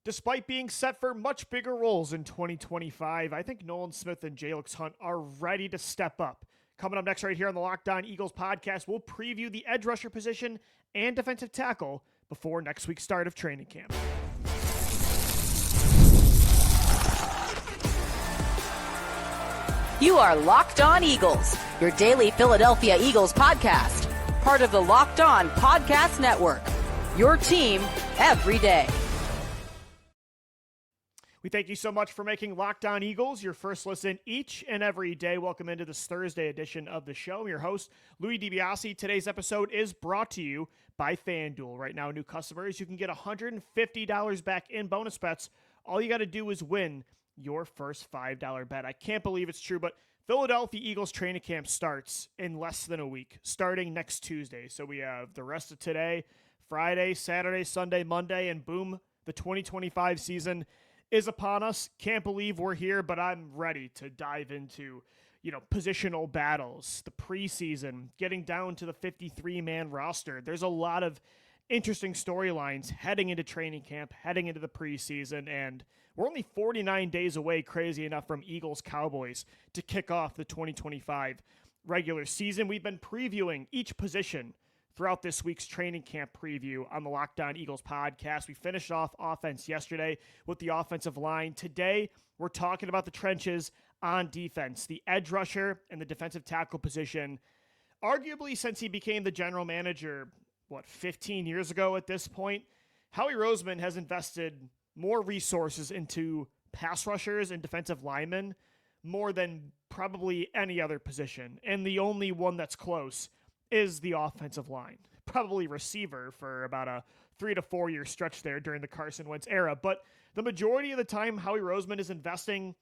Despite being set for much bigger roles in 2025, I think Nolan Smith and Jalyx Hunt are ready to step up. Coming up next right here on the Locked On Eagles podcast, we'll preview the edge rusher position and defensive tackle before next week's start of training camp. You are Locked On Eagles, your daily Philadelphia Eagles podcast, part of the Locked On Podcast Network, your team every day. We thank you so much for making Locked On Eagles your first listen each and every day. Welcome into this Thursday edition of the show. I'm your host, Louis DiBiase. Today's episode is brought to you by FanDuel. Right now, new customers, you can get $150 back in bonus bets. All you got to do is win your first $5 bet. I can't believe it's true, but Philadelphia Eagles training camp starts in less than a week, starting next Tuesday. So we have the rest of today, Friday, Saturday, Sunday, Monday, and boom, the 2025 season is upon us. Can't believe we're here, but I'm ready to dive into, positional battles, the preseason, getting down to the 53-man roster. There's a lot of interesting storylines heading into training camp, heading into the preseason, and we're only 49 days away, crazy enough, from Eagles-Cowboys to kick off the 2025 regular season. We've been previewing each position throughout this week's training camp preview on the Locked On Eagles podcast. We finished off offense yesterday with the offensive line. Today, we're talking about the trenches on defense, the edge rusher and the defensive tackle position. Arguably, since he became the general manager, 15 years ago at this point, Howie Roseman has invested more resources into pass rushers and defensive linemen more than probably any other position. And the only one that's close is the offensive line. Probably receiver for about a 3 to 4 year stretch there during the Carson Wentz era. But the majority of the time, Howie Roseman is investing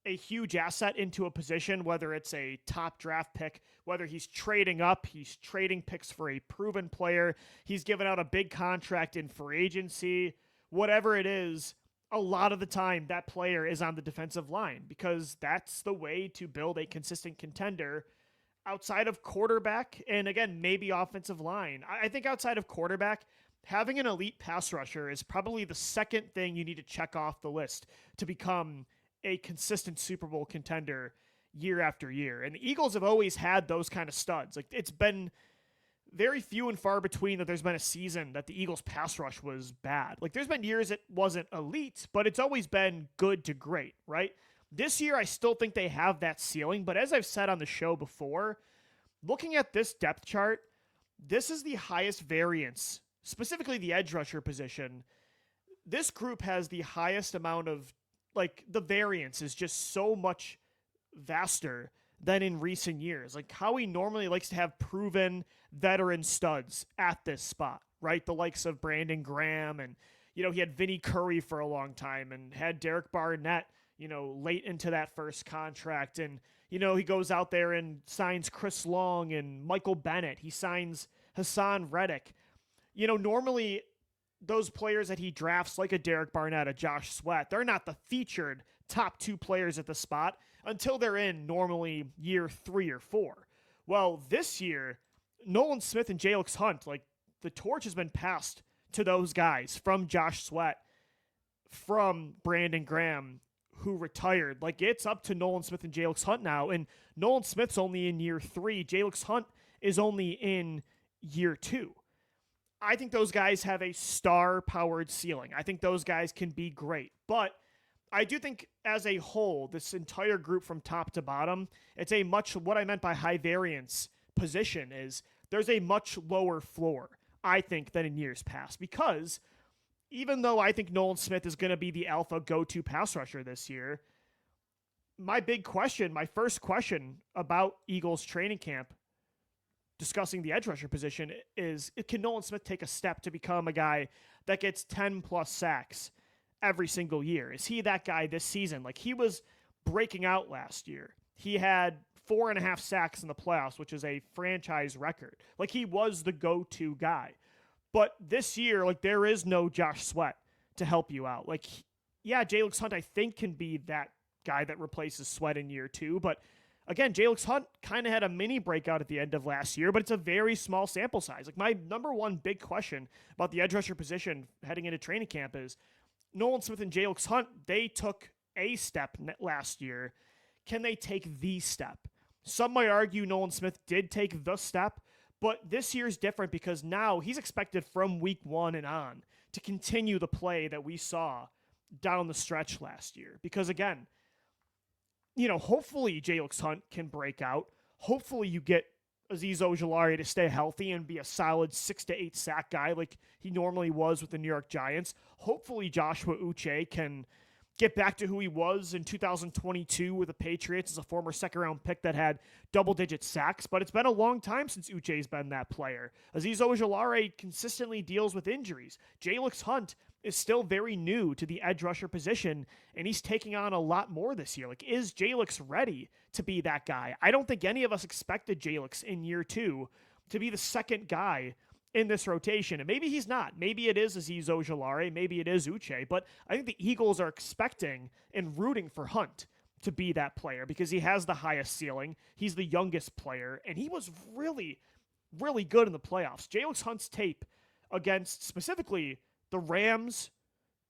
a huge asset into a position, whether it's a top draft pick, whether he's trading up, he's trading picks for a proven player, he's given out a big contract in free agency, whatever it is, a lot of the time that player is on the defensive line because that's the way to build a consistent contender outside of quarterback, and again, maybe offensive line. I think outside of quarterback, having an elite pass rusher is probably the second thing you need to check off the list to become a consistent Super Bowl contender year after year. And the Eagles have always had those kind of studs. Like, it's been very few and far between that there's been a season that the Eagles pass rush was bad. Like, there's been years it wasn't elite, but it's always been good to great, right? This year, I still think they have that ceiling, but as I've said on the show before, looking at this depth chart, this is the highest variance, specifically the edge rusher position. This group has the highest amount of, the variance is just so much vaster than in recent years. Like, Howie normally likes to have proven veteran studs at this spot, right? The likes of Brandon Graham, and, he had Vinnie Curry for a long time and had Derek Barnett, late into that first contract. And, he goes out there and signs Chris Long and Michael Bennett. He signs Hassan Reddick. Normally those players that he drafts, like a Derek Barnett, a Josh Sweat, they're not the featured top two players at the spot until they're in normally year 3 or 4. Well, this year, Nolan Smith and Jalyx Hunt, the torch has been passed to those guys from Josh Sweat, from Brandon Graham, who retired. It's up to Nolan Smith and Jalyx Hunt now, and Nolan Smith's only in year 3. Jalyx Hunt is only in year 2. I think those guys have a star-powered ceiling. I think those guys can be great, but I do think as a whole, this entire group from top to bottom, it's a much, what I meant by high variance position is there's a much lower floor, I think, than in years past, because even though I think Nolan Smith is going to be the alpha go-to pass rusher this year, my first question about Eagles training camp, discussing the edge rusher position, is can Nolan Smith take a step to become a guy that gets 10-plus sacks every single year? Is he that guy this season? He was breaking out last year. He had 4.5 sacks in the playoffs, which is a franchise record. He was the go-to guy. But this year, there is no Josh Sweat to help you out. Jalyx Hunt, I think, can be that guy that replaces Sweat in year 2. But again, Jalyx Hunt kind of had a mini breakout at the end of last year, but it's a very small sample size. My number one big question about the edge rusher position heading into training camp is, Nolan Smith and Jalyx Hunt, they took a step last year. Can they take the step? Some might argue Nolan Smith did take the step, but this year's different because now he's expected from week 1 and on to continue the play that we saw down the stretch last year. Because again, hopefully Jalyx Hunt can break out. Hopefully you get Azeez Ojulari to stay healthy and be a solid 6 to 8 sack guy like he normally was with the New York Giants. Hopefully Joshua Uche can get back to who he was in 2022 with the Patriots as a former second-round pick that had double-digit sacks, but it's been a long time since Uche's been that player. Azeez Ojulari consistently deals with injuries. Jalyx Hunt is still very new to the edge rusher position, and he's taking on a lot more this year. Like, is Jalyx ready to be that guy? I don't think any of us expected Jalyx in year 2 to be the second guy in this rotation. And maybe he's not. Maybe it is Azeez Ojulari. Maybe it is Uche. But I think the Eagles are expecting and rooting for Hunt to be that player because he has the highest ceiling. He's the youngest player, and he was really, really good in the playoffs. Jalyx Hunt's tape against specifically the Rams,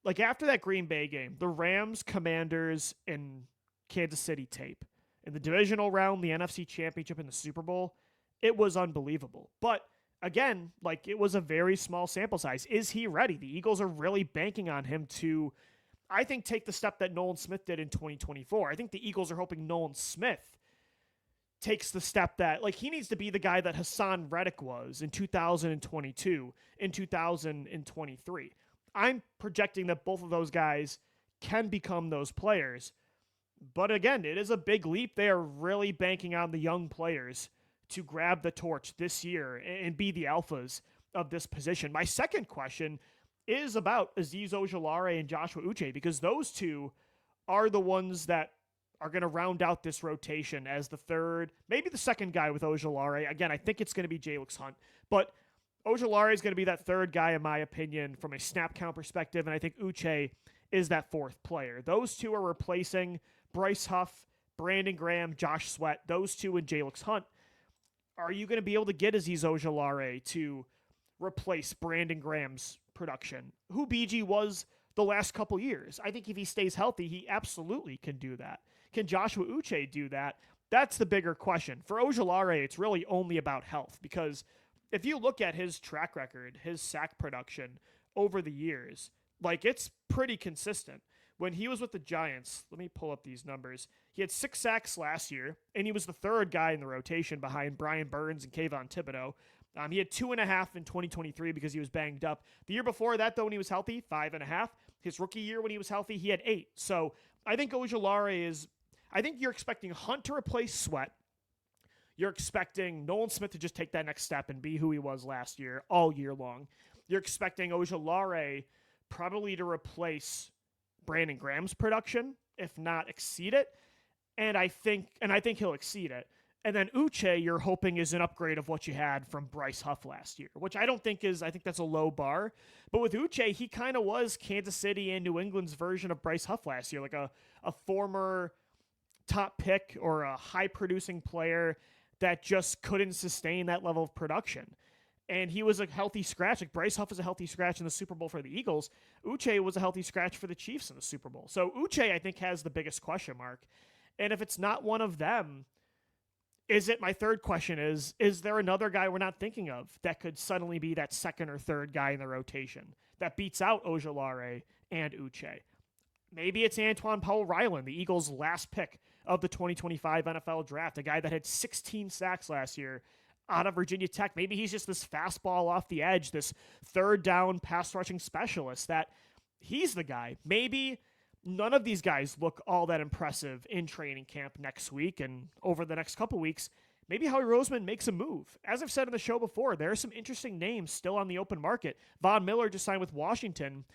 like after that Green Bay game, the Rams, Commanders, and Kansas City tape in the divisional round, the NFC Championship, and the Super Bowl, it was unbelievable. But again, like it was a very small sample size. Is he ready? The Eagles are really banking on him to, I think, take the step that Nolan Smith did in 2024. I think the Eagles are hoping Nolan Smith takes the step that, like, he needs to be the guy that Hassan Reddick was in 2022, in 2023. I'm projecting that both of those guys can become those players. But again, it is a big leap. They are really banking on the young players to grab the torch this year and be the alphas of this position. My second question is about Azeez Ojulari and Joshua Uche, because those two are the ones that are going to round out this rotation as the third, maybe the second guy with Ojulari. Again, I think it's going to be Jalyx Hunt, but Ojulari is going to be that third guy, in my opinion, from a snap count perspective, and I think Uche is that fourth player. Those two are replacing Bryce Huff, Brandon Graham, Josh Sweat, those two and Jalyx Hunt. Are you going to be able to get Azeez Ojulari to replace Brandon Graham's production, who BG was the last couple years? I think if he stays healthy, he absolutely can do that. Can Joshua Uche do that? That's the bigger question. For Ojulari, it's really only about health, because if you look at his track record, his sack production over the years, like, it's pretty consistent. When he was with the Giants, let me pull up these numbers. He had 6 sacks last year, and he was the third guy in the rotation behind Brian Burns and Kayvon Thibodeau. He had 2.5 in 2023 because he was banged up. The year before that, though, when he was healthy, 5.5. His rookie year when he was healthy, he had 8. So I think Ojulari is, I think you're expecting Hunt to replace Sweat. You're expecting Nolan Smith to just take that next step and be who he was last year, all year long. You're expecting Ojulari probably to replace Brandon Graham's production, if not exceed it. And I think he'll exceed it. And then Uche, you're hoping, is an upgrade of what you had from Bryce Huff last year, which I don't think is, I think that's a low bar. But with Uche, he kind of was Kansas City and New England's version of Bryce Huff last year, like a former top pick or a high-producing player that just couldn't sustain that level of production. And he was a healthy scratch. Like, Bryce Huff was a healthy scratch in the Super Bowl for the Eagles. Uche was a healthy scratch for the Chiefs in the Super Bowl. So Uche, I think, has the biggest question mark. And if it's not one of them, my third question is there another guy we're not thinking of that could suddenly be that second or third guy in the rotation that beats out Ojulari and Uche? Maybe it's Antoine Powell-Ryland, the Eagles' last pick of the 2025 NFL draft, a guy that had 16 sacks last year out of Virginia Tech. Maybe he's just this fastball off the edge, this third down pass rushing specialist, that he's the guy. Maybe none of these guys look all that impressive in training camp next week and over the next couple weeks. Maybe Howie Roseman makes a move. As I've said in the show before, there are some interesting names still on the open market. Von Miller just signed with Washington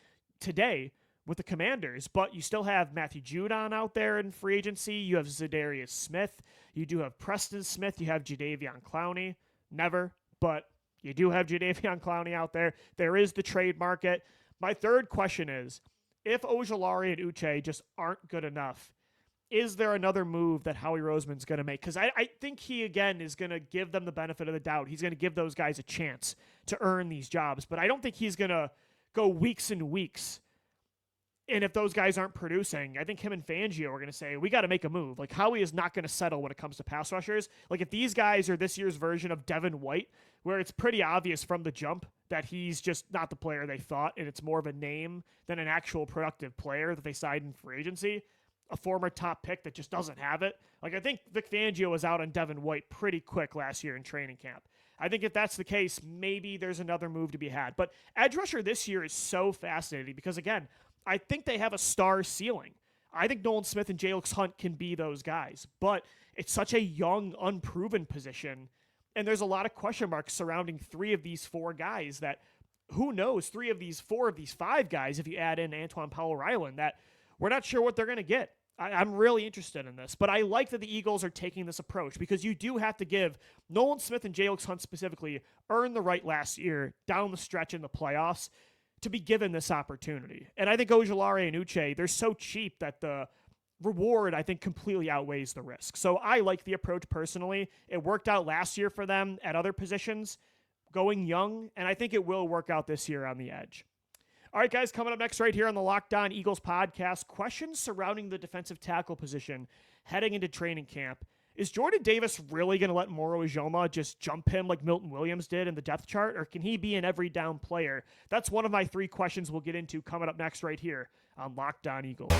today with the Commanders, but you still have Matthew Judon out there in free agency. You have Zadarius Smith. You do have Preston Smith. You have Jadeveon Clowney. Never, but you do have Jadeveon Clowney out there. There is the trade market. My third question is, if Ojulari and Uche just aren't good enough, is there another move that Howie Roseman's going to make? Because I think he, again, is going to give them the benefit of the doubt. He's going to give those guys a chance to earn these jobs, but I don't think he's going to go weeks and weeks And if those guys aren't producing, I think him and Fangio are going to say, we got to make a move. Like, Howie is not going to settle when it comes to pass rushers. Like, if these guys are this year's version of Devin White, where it's pretty obvious from the jump that he's just not the player they thought, and it's more of a name than an actual productive player that they signed in free agency, a former top pick that just doesn't have it. Like, I think Vic Fangio was out on Devin White pretty quick last year in training camp. I think if that's the case, maybe there's another move to be had. But edge rusher this year is so fascinating because, again, I think they have a star ceiling. I think Nolan Smith and Jalyx Hunt can be those guys, but it's such a young, unproven position, and there's a lot of question marks surrounding 3 of these 4 guys that, who knows, 3 of these 4 of these 5 guys, if you add in Antoine Powell-Ryland, that we're not sure what they're going to get. I'm really interested in this, but I like that the Eagles are taking this approach because you do have to give Nolan Smith and Jalyx Hunt specifically earn the right last year down the stretch in the playoffs to be given this opportunity. And I think Ojulari and Uche, they're so cheap that the reward, I think, completely outweighs the risk. So I like the approach personally. It worked out last year for them at other positions, going young, and I think it will work out this year on the edge. All right, guys, coming up next right here on the Locked On Eagles podcast, questions surrounding the defensive tackle position heading into training camp. Is Jordan Davis really going to let Moro Ojomo just jump him like Milton Williams did in the depth chart, or can he be an every down player? That's one of my 3 questions we'll get into coming up next right here on Locked On Eagles.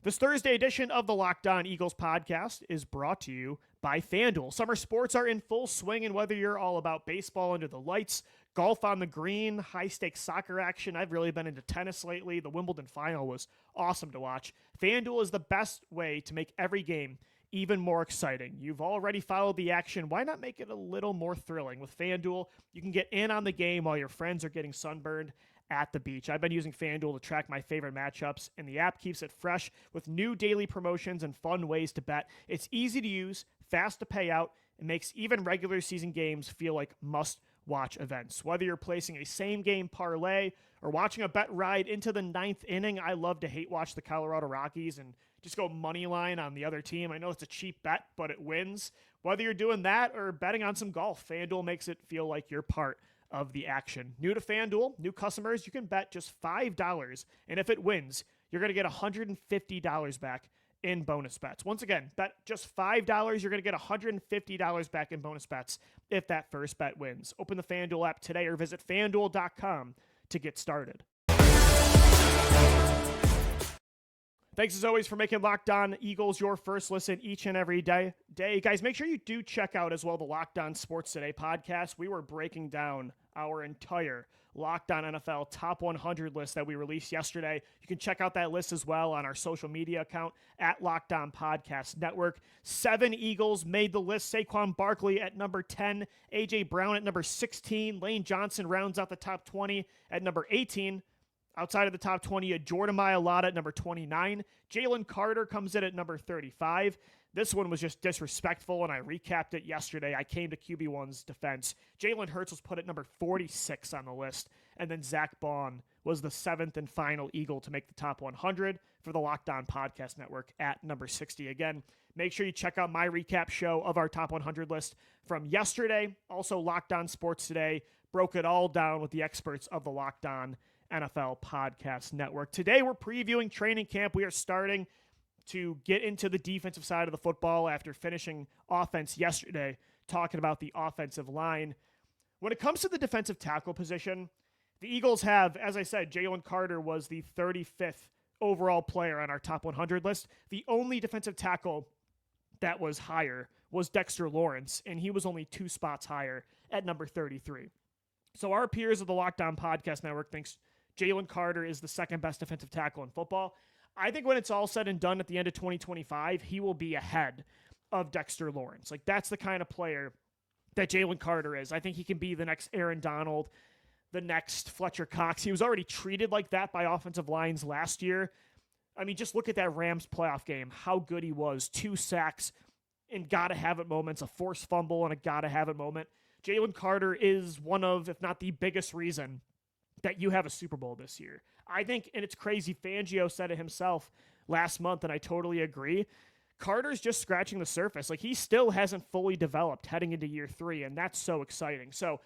This Thursday edition of the Locked On Eagles podcast is brought to you by FanDuel. Summer sports are in full swing, and whether you're all about baseball under the lights, golf on the green, high-stakes soccer action, I've really been into tennis lately. The Wimbledon final was awesome to watch. FanDuel is the best way to make every game even more exciting. You've already followed the action. Why not make it a little more thrilling? With FanDuel, you can get in on the game while your friends are getting sunburned at the beach. I've been using FanDuel to track my favorite matchups, and the app keeps it fresh with new daily promotions and fun ways to bet. It's easy to use, fast to pay out, and makes even regular season games feel like must-watch events. Whether you're placing a same-game parlay or watching a bet ride into the 9th inning, I love to hate-watch the Colorado Rockies and just go money line on the other team. I know it's a cheap bet, but it wins. Whether you're doing that or betting on some golf, FanDuel makes it feel like you're part of the action. New to FanDuel, new customers, you can bet just $5, and if it wins, you're going to get $150 back in bonus bets. Once again, bet just $5, you're going to get $150 back in bonus bets if that first bet wins. Open the FanDuel app today or visit FanDuel.com to get started. Thanks as always for making Locked On Eagles your first listen each and every day. Guys, make sure you do check out as well the Locked On Sports Today podcast. We were breaking down our entire Locked On NFL Top 100 list that we released yesterday. You can check out that list as well on our social media account at Locked On Podcast Network. 7 Eagles made the list. Saquon Barkley at number 10, A.J. Brown at number 16, Lane Johnson rounds out the top 20 at number 18. Outside of the top 20, you had Jordan Mailata at number 29. Jalen Carter comes in at number 35. This one was just disrespectful, and I recapped it yesterday. I came to QB1's defense. Jalen Hurts was put at number 46 on the list, and then Zach Bond was the 7th and final Eagle to make the top 100 for the Locked On Podcast Network at number 60. Again, make sure you check out my recap show of our top 100 list from yesterday. Also, Locked On Sports Today broke it all down with the experts of the Locked On NFL Podcast Network. Today, we're previewing training camp. We are starting to get into the defensive side of the football after finishing offense yesterday, talking about the offensive line. When it comes to the defensive tackle position, the Eagles have, as I said, Jalen Carter was the 35th overall player on our top 100 list. The only defensive tackle that was higher was Dexter Lawrence, and he was only 2 spots higher at number 33. So our peers of the Locked On Podcast Network thinks Jalen Carter is the second best defensive tackle in football. I think when it's all said and done at the end of 2025, he will be ahead of Dexter Lawrence. Like, that's the kind of player that Jalen Carter is. I think he can be the next Aaron Donald, the next Fletcher Cox. He was already treated like that by offensive lines last year. I mean, just look at that Rams playoff game, how good he was. 2 sacks in gotta-have-it moments, a forced fumble and a gotta-have-it moment. Jalen Carter is one of, if not the biggest reason that you have a Super Bowl this year. I think, and it's crazy, Fangio said it himself last month, and I totally agree, Carter's just scratching the surface. Like, he still hasn't fully developed heading into year 3, and that's so exciting. So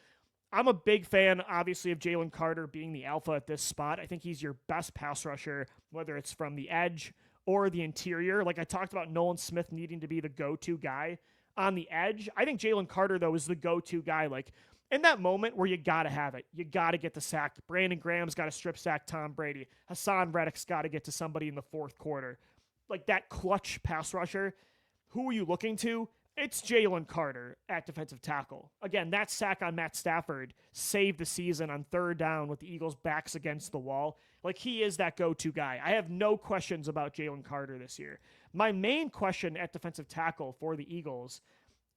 I'm a big fan, obviously, of Jalen Carter being the alpha at this spot. I think he's your best pass rusher, whether it's from the edge or the interior. Like I talked about Nolan Smith needing to be the go-to guy on the edge. I think Jalen Carter, though, is the go-to guy. Like in that moment where you got to have it, you got to get the sack. Brandon Graham's got to strip sack Tom Brady. Hassan Reddick's got to get to somebody in the fourth quarter. Like that clutch pass rusher. Who are you looking to? It's Jalen Carter at defensive tackle. Again, that sack on Matt Stafford saved the season on third down with the Eagles' backs against the wall. Like, he is that go-to guy. I have no questions about Jalen Carter this year. My main question at defensive tackle for the Eagles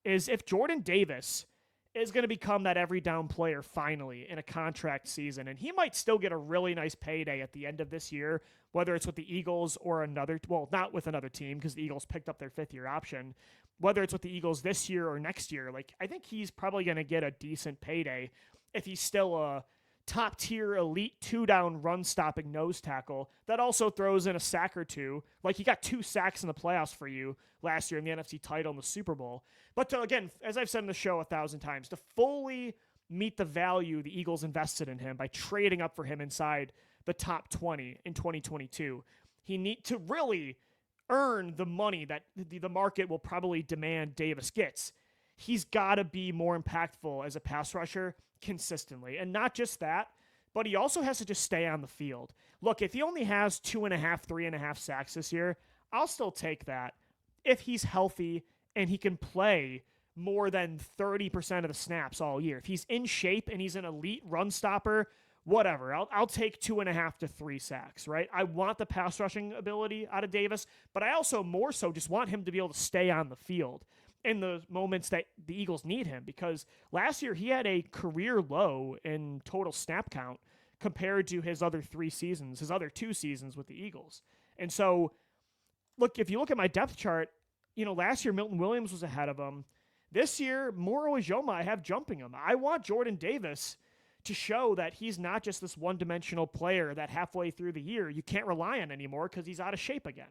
is if Jordan Davis is going to become that every down player finally in a contract season, and he might still get a really nice payday at the end of this year, whether it's with the Eagles or another, well, not with another team because the Eagles picked up their fifth-year option, whether it's with the Eagles this year or next year. Like, I think he's probably going to get a decent payday if he's still a top-tier elite two-down run-stopping nose tackle that also throws in a sack or two. Like, he got 2 sacks in the playoffs for you last year in the NFC title and the Super Bowl. But to, again, as I've said in the show 1,000 times, to fully meet the value the Eagles invested in him by trading up for him inside the top 20 in 2022, he need to really earn the money that the market will probably demand Davis gets. He's got to be more impactful as a pass rusher consistently. And not just that, but he also has to just stay on the field. Look, if he only has 2.5, 3.5 sacks this year, I'll still take that if he's healthy and he can play more than 30% of the snaps all year. If he's in shape and he's an elite run stopper, whatever. I'll take 2.5 to 3 sacks, right? I want the pass rushing ability out of Davis, but I also more so just want him to be able to stay on the field in the moments that the Eagles need him, because last year he had a career low in total snap count compared to his other 2 seasons with the Eagles. And so, look, if you look at my depth chart, last year Milton Williams was ahead of him. This year, Moro Ojomo, I have jumping him. I want Jordan Davis to show that he's not just this one-dimensional player that halfway through the year you can't rely on anymore because he's out of shape again,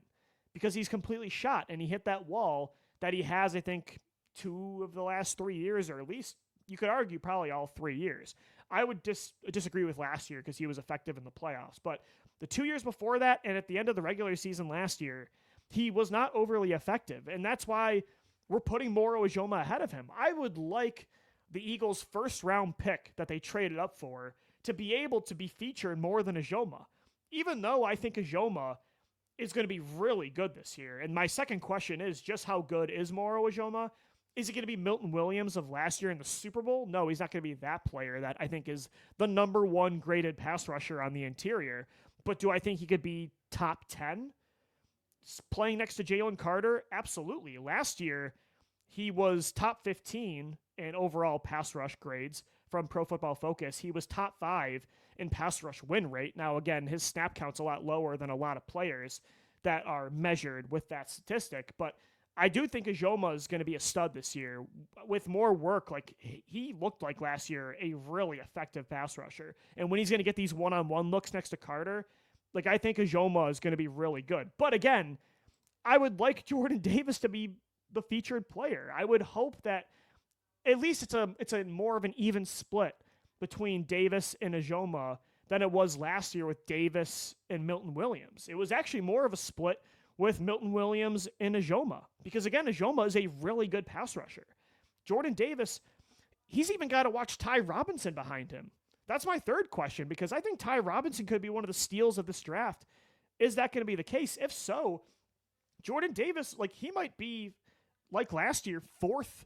because he's completely shot and he hit that wall that he has, I think, 2 of the last 3 years, or at least you could argue probably all 3 years. I would disagree with last year because he was effective in the playoffs, but the 2 years before that and at the end of the regular season last year, he was not overly effective, and that's why we're putting Moro Ojomo ahead of him. I would like the Eagles' first-round pick that they traded up for to be able to be featured more than Ojomo, even though I think Ojomo is going to be really good this year. And my second question is just how good is Moro Ojomo? Is he going to be Milton Williams of last year in the Super Bowl? No, he's not going to be that player that I think is the number 1 graded pass rusher on the interior. But do I think he could be top 10? Playing next to Jalen Carter? Absolutely. Last year, he was top 15 in overall pass rush grades from Pro Football Focus. He was top 5 in pass rush win rate. Now, again, his snap count's a lot lower than a lot of players that are measured with that statistic. But I do think Ojomo is going to be a stud this year with more work. Like, he looked like last year a really effective pass rusher. And when he's going to get these one-on-one looks next to Carter, like, I think Ojomo is going to be really good. But again, I would like Jordan Davis to be the featured player. I would hope that at least it's a more of an even split between Davis and Ojomo than it was last year with Davis and Milton Williams. It was actually more of a split with Milton Williams and Ojomo, because again, Ojomo is a really good pass rusher. Jordan Davis, he's even got to watch Ty Robinson behind him. That's my third question, because I think Ty Robinson could be one of the steals of this draft. Is that going to be the case? If so, Jordan Davis, like, he might be, like last year, 4th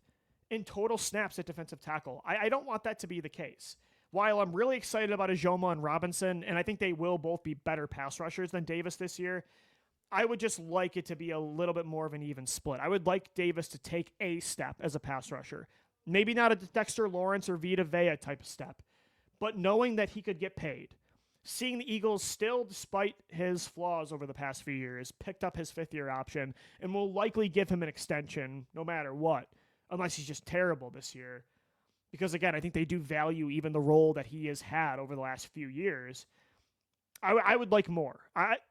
in total snaps at defensive tackle. I don't want that to be the case. While I'm really excited about Ojomo and Robinson, and I think they will both be better pass rushers than Davis this year, I would just like it to be a little bit more of an even split. I would like Davis to take a step as a pass rusher. Maybe not a Dexter Lawrence or Vita Vea type of step, but knowing that he could get paid. Seeing the Eagles still, despite his flaws over the past few years, picked up his 5th-year option and will likely give him an extension no matter what, unless he's just terrible this year. Because, again, I think they do value even the role that he has had over the last few years. I would like more.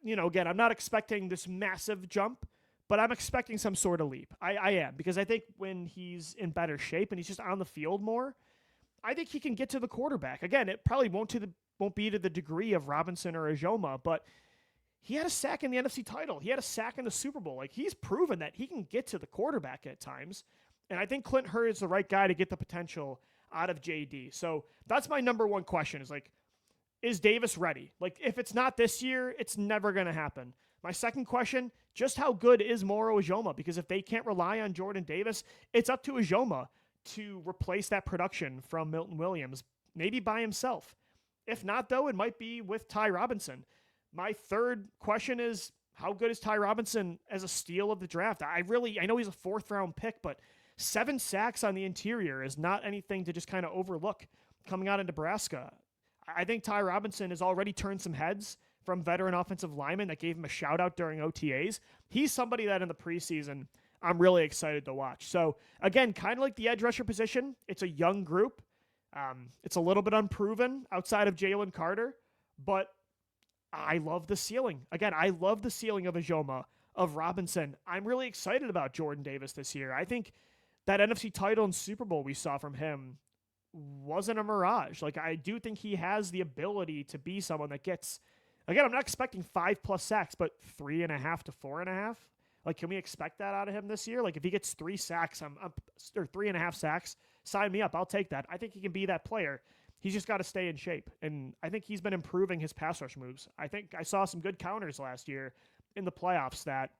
Again, I'm not expecting this massive jump, but I'm expecting some sort of leap. I am, because I think when he's in better shape and he's just on the field more, I think he can get to the quarterback. Again, it probably won't be to the degree of Robinson or Ojomo, but he had a sack in the NFC title. He had a sack in the Super Bowl. Like, he's proven that he can get to the quarterback at times. And I think Clint Hurd is the right guy to get the potential out of JD. So that's my number one question is, like, is Davis ready? Like, if it's not this year, it's never going to happen. My second question, just how good is Moro Ojomo? Because if they can't rely on Jordan Davis, it's up to Ojomo to replace that production from Milton Williams, maybe by himself. If not, though, it might be with Ty Robinson. My third question is, how good is Ty Robinson as a steal of the draft? I know he's a 4th-round pick, but 7 sacks on the interior is not anything to just kind of overlook coming out of Nebraska. I think Ty Robinson has already turned some heads from veteran offensive linemen that gave him a shout-out during OTAs. He's somebody that in the preseason I'm really excited to watch. So, again, kind of like the edge rusher position, it's a young group. It's a little bit unproven outside of Jalen Carter, but I love the ceiling. Again, I love the ceiling of Ojomo, of Robinson. I'm really excited about Jordan Davis this year. I think that NFC title and Super Bowl we saw from him wasn't a mirage. Like, I do think he has the ability to be someone that gets, again, I'm not expecting 5+ sacks, but 3.5 to 4.5. Like, can we expect that out of him this year? Like, if he gets 3 sacks, or 3.5 sacks, sign me up. I'll take that. I think he can be that player. He's just got to stay in shape. And I think he's been improving his pass rush moves. I think I saw some good counters last year in the playoffs that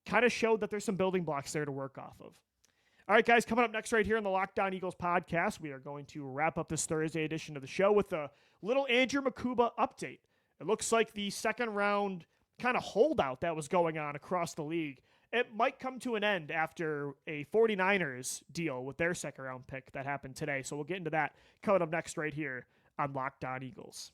kind of showed that there's some building blocks there to work off of. All right, guys, coming up next right here on the Locked On Eagles podcast, we are going to wrap up this Thursday edition of the show with a little Andrew Mukuba update. It looks like the second round kind of holdout that was going on across the league, it might come to an end after a 49ers deal with their second round pick that happened today. So we'll get into that coming up next right here on Locked On Eagles.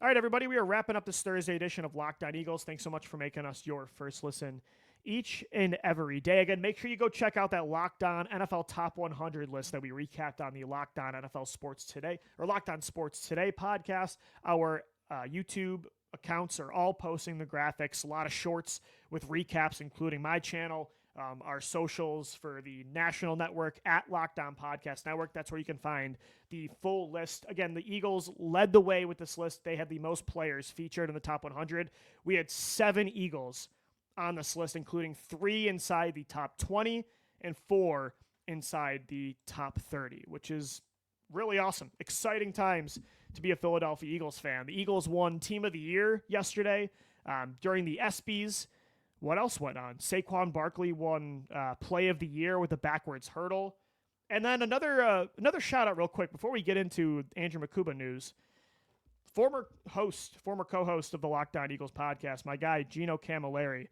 All right, everybody, we are wrapping up this Thursday edition of Locked On Eagles. Thanks so much for making us your first listen each and every day. Again, make sure you go check out that Locked On NFL Top 100 list that we recapped on the Locked On NFL Sports Today, or Locked On Sports Today podcast. Our YouTube accounts are all posting the graphics, a lot of shorts with recaps, including my channel, our socials for the national network at Locked On Podcast Network. That's where you can find the full list. Again, the Eagles led the way with this list. They had the most players featured in the top 100. We had 7 Eagles on this list, including 3 inside the top 20 and 4 inside the top 30, which is really awesome. Exciting times to be a Philadelphia Eagles fan. The Eagles won Team of the Year yesterday during the ESPYs. What else went on? Saquon Barkley won Play of the Year with a backwards hurdle. And then another shout out real quick before we get into Andrew Mukuba news. Former co-host of the Locked On Eagles podcast, my guy Gino Camilleri.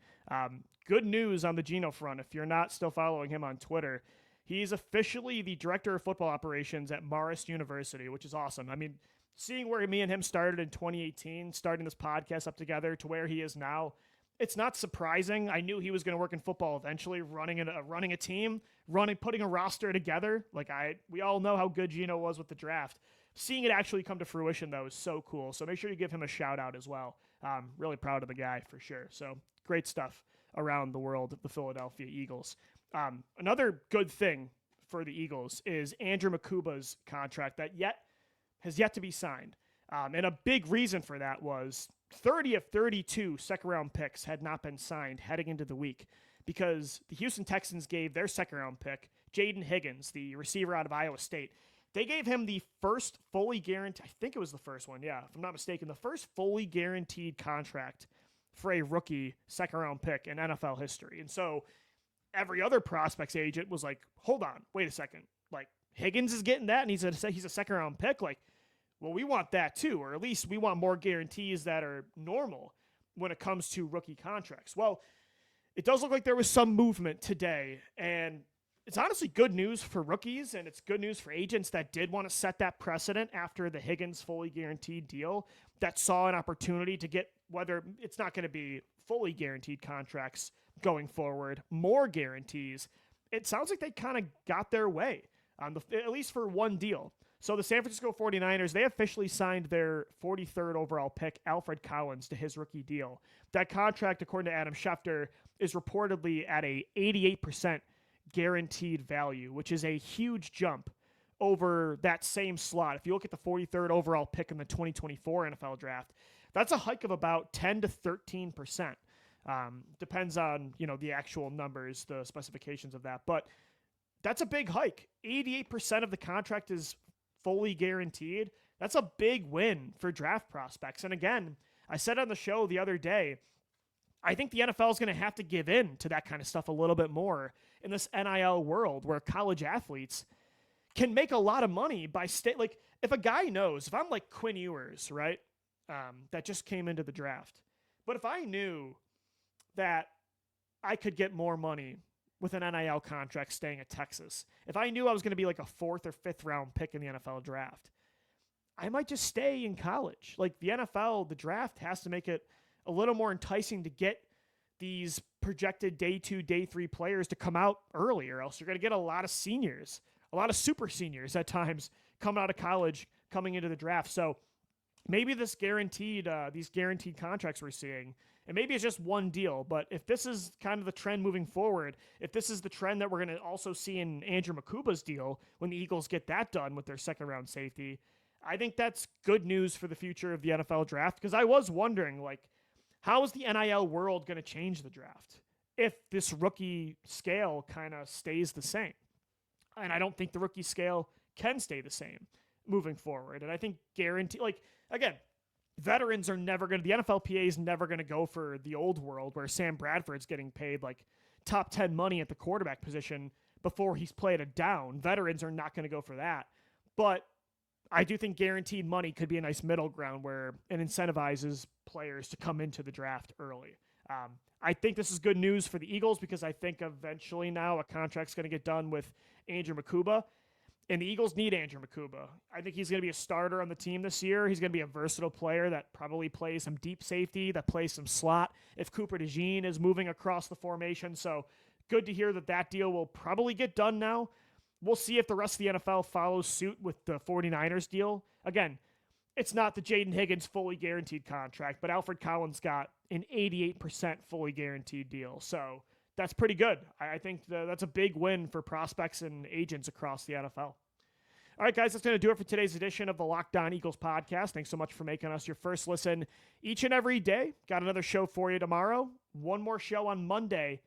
Good news on the Gino front. If you're not still following him on Twitter, he's officially the director of football operations at Marist University, which is awesome. I mean, seeing where me and him started in 2018, starting this podcast up together to where he is now, it's not surprising. I knew he was going to work in football eventually, running a team, putting a roster together. We all know how good Gino was with the draft. Seeing it actually come to fruition, though, is so cool. So make sure you give him a shout out as well. Really proud of the guy for sure. So great stuff around the world of the Philadelphia Eagles. Another good thing for the Eagles is Andrew Mukuba's contract that has yet to be signed. And a big reason for that was 30 of 32 second-round picks had not been signed heading into the week because the Houston Texans gave their second-round pick, Jaden Higgins, the receiver out of Iowa State. They gave him the first fully guaranteed, I think it was the first one, yeah, if I'm not mistaken, the first fully guaranteed contract for a rookie second-round pick in NFL history. And so every other prospects agent was like, hold on, wait a second. Like, Higgins is getting that, and he's a second-round pick? Like, well, we want that too, or at least we want more guarantees that are normal when it comes to rookie contracts. Well, it does look like there was some movement today, and it's honestly good news for rookies, and it's good news for agents that did want to set that precedent after the Higgins fully guaranteed deal that saw an opportunity to get, whether it's not going to be fully guaranteed contracts going forward, more guarantees. It sounds like they kind of got their way, at least for one deal. So the San Francisco 49ers, they officially signed their 43rd overall pick, Alfred Collins, to his rookie deal. That contract, according to Adam Schefter, is reportedly at a 88% guaranteed value, which is a huge jump over that same slot. If you look at the 43rd overall pick in the 2024 NFL draft, that's a hike of about 10 to 13%. Depends on, the actual numbers, the specifications of that. But that's a big hike. 88% of the contract is fully guaranteed. That's a big win for draft prospects. And again, I said on the show the other day, I think the NFL is going to have to give in to that kind of stuff a little bit more in this NIL world where college athletes can make a lot of money by like if a guy knows, if I'm like Quinn Ewers, right, that just came into the draft, but if I knew that I could get more money with an NIL contract staying at Texas, if I knew I was going to be like a 4th or 5th round pick in the NFL draft, I might just stay in college. Like the NFL, the draft has to make it a little more enticing to get these projected day 2, day 3 players to come out early, or else you're going to get a lot of seniors, a lot of super seniors at times coming out of college, coming into the draft. So maybe these guaranteed contracts we're seeing, and maybe it's just one deal, but if this is kind of the trend moving forward, if this is the trend that we're going to also see in Andrew Mukuba's deal when the Eagles get that done with their 2nd round safety, I think that's good news for the future of the NFL draft, because I was wondering, like, how is the NIL world going to change the draft if this rookie scale kind of stays the same? And I don't think the rookie scale can stay the same moving forward. And I think again, veterans are never going to, the NFLPA is never going to go for the old world where Sam Bradford's getting paid like top 10 money at the quarterback position before he's played a down. Veterans are not going to go for that. But I do think guaranteed money could be a nice middle ground where it incentivizes players to come into the draft early. I think this is good news for the Eagles because I think eventually now a contract's going to get done with Andrew Mukuba, and the Eagles need Andrew Mukuba. I think he's going to be a starter on the team this year. He's going to be a versatile player that probably plays some deep safety, that plays some slot if Cooper DeJean is moving across the formation. So good to hear that deal will probably get done now. We'll see if the rest of the NFL follows suit with the 49ers deal. Again, it's not the Jaden Higgins fully guaranteed contract, but Alfred Collins got an 88% fully guaranteed deal. So that's pretty good. I think that's a big win for prospects and agents across the NFL. All right, guys, that's going to do it for today's edition of the Locked On Eagles podcast. Thanks so much for making us your first listen each and every day. Got another show for you tomorrow, one more show on Monday,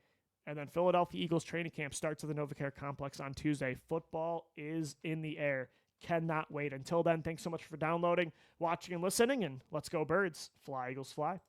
and then Philadelphia Eagles training camp starts at the NovaCare Complex on Tuesday. Football is in the air. Cannot wait. Until then, thanks so much for downloading, watching, and listening, and let's go Birds. Fly, Eagles, fly.